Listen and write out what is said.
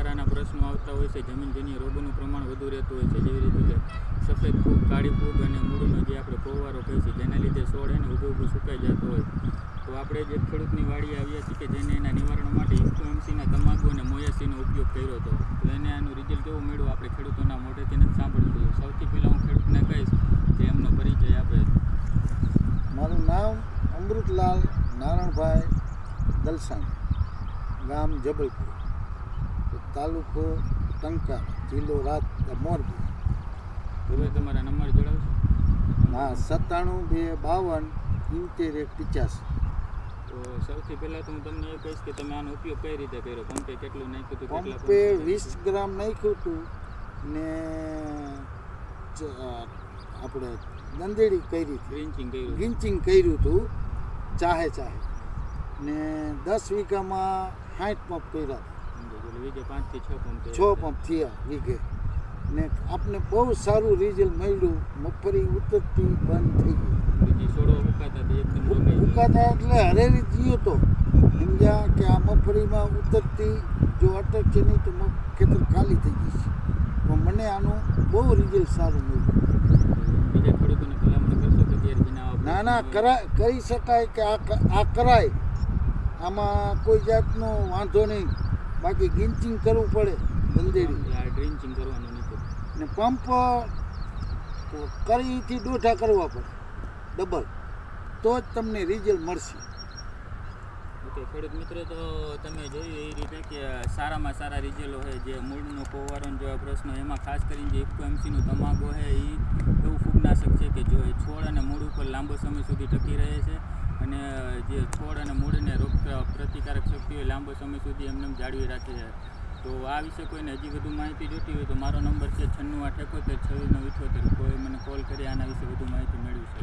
સુકારાના પ્રશ્નો આવતા હોય છે, જમીનજન્ય રોગોનું પ્રમાણ વધુ રહેતું હોય છે, જેવી રીતે કે સફેદ ફૂગ, કાળી ફૂગ અને મૂળનો જે આપણે કોવારો કહીએ છીએ, જેના લીધે છોડ એને ઊભું સુકાઈ જતો હોય. તો આપણે જે ખેડૂતની વાડીએ આવ્યા છીએ કે જેને એના નિવારણ માટે ઇફકોએમસીના તમાકુ અને મોયાસીનો ઉપયોગ કર્યો હતો. તો એને આનું રિઝલ્ટ કેવું મળ્યું આપણે ખેડૂતોના મોઢેથી નથી સાંભળતું. સૌથી પહેલાં હું ખેડૂતને કહીશ કે એમનો પરિચય આપે. મારું નામ અમૃતલાલ નારણભાઈ દલસાણી, ગામ જબલપુર, તાલુકો ટંકાર, જિલ્લો મોરબી. હવે તમારા નંબર જણાવશો? હા, 97 252 71 85. તો સૌથી પહેલાં તો હું તમને એ કહીશ કે તમે આનો ઉપયોગ કઈ રીતે કર્યો. પંપે કેટલું નાખ્યું હતું? પંપે 20 ગ્રામ નાખ્યું હતું ને આપણે દંદેડી કરી હતી, ગિંચિંગ કર્યું હતું ચાહે ને 10 વીઘામાં 60 પંપ કર્યા હતા. વીઘે 5 થી 6 પંપ 6 પંપ થયા વીઘે ને આપણે બહુ સારું રિઝલ્ટ મળ્યું. મગફળી ઉતરતી બંધ થઈ ગઈ, બીજી છોડો ઉકાતા એટલે હરેરી ગયો તો સમજ્યા કે આ મગફળીમાં ઉતરતી જો અટકશે નહીં તો ખેતર ખાલી થઈ ગઈ છે. પણ મને આનું બહુ રિઝલ્ટ સારું મળ્યું. બીજા ખેડૂતોને ભલામણ કરશો કે ના કરી શકાય કે આ કરાય, આમાં કોઈ જાતનો વાંધો નહીં. બાકી ગિંચિંગ કરવું પડે, દંદેડી ડ્રિંચિંગ કરવાનું નથી ને પંપ કરીથી દોઢા કરવા પડે ડબલ, તો જ તમને રિઝલ્ટ મળશે. ઓકે ખેડૂત મિત્રો, તો તમે જોયું એ રીતે કે સારામાં સારા રિઝલ્ટો છે. જે મૂળનો કોવારો જેવા પ્રશ્નો, એમાં ખાસ કરીને જે ઇફકોએમસીનું તમાકુ છે એ એવું ફૂગનાશક છે કે જો છોડ અને મૂળ ઉપર લાંબો સમય સુધી ટકી રહે છે અને જે છોડ અને મૂળને રોગ પ્રતિકારક શક્તિઓ લાંબો સમય સુધી એમને જાળવી રાખે છે. તો આ વિશે કોઈને હજી વધુ માહિતી જોઈતી હોય તો મારો નંબર છે 96 871 26 9 78. કોઈ મને કોલ કરી આના વિશે વધુ માહિતી મેળવી શકે.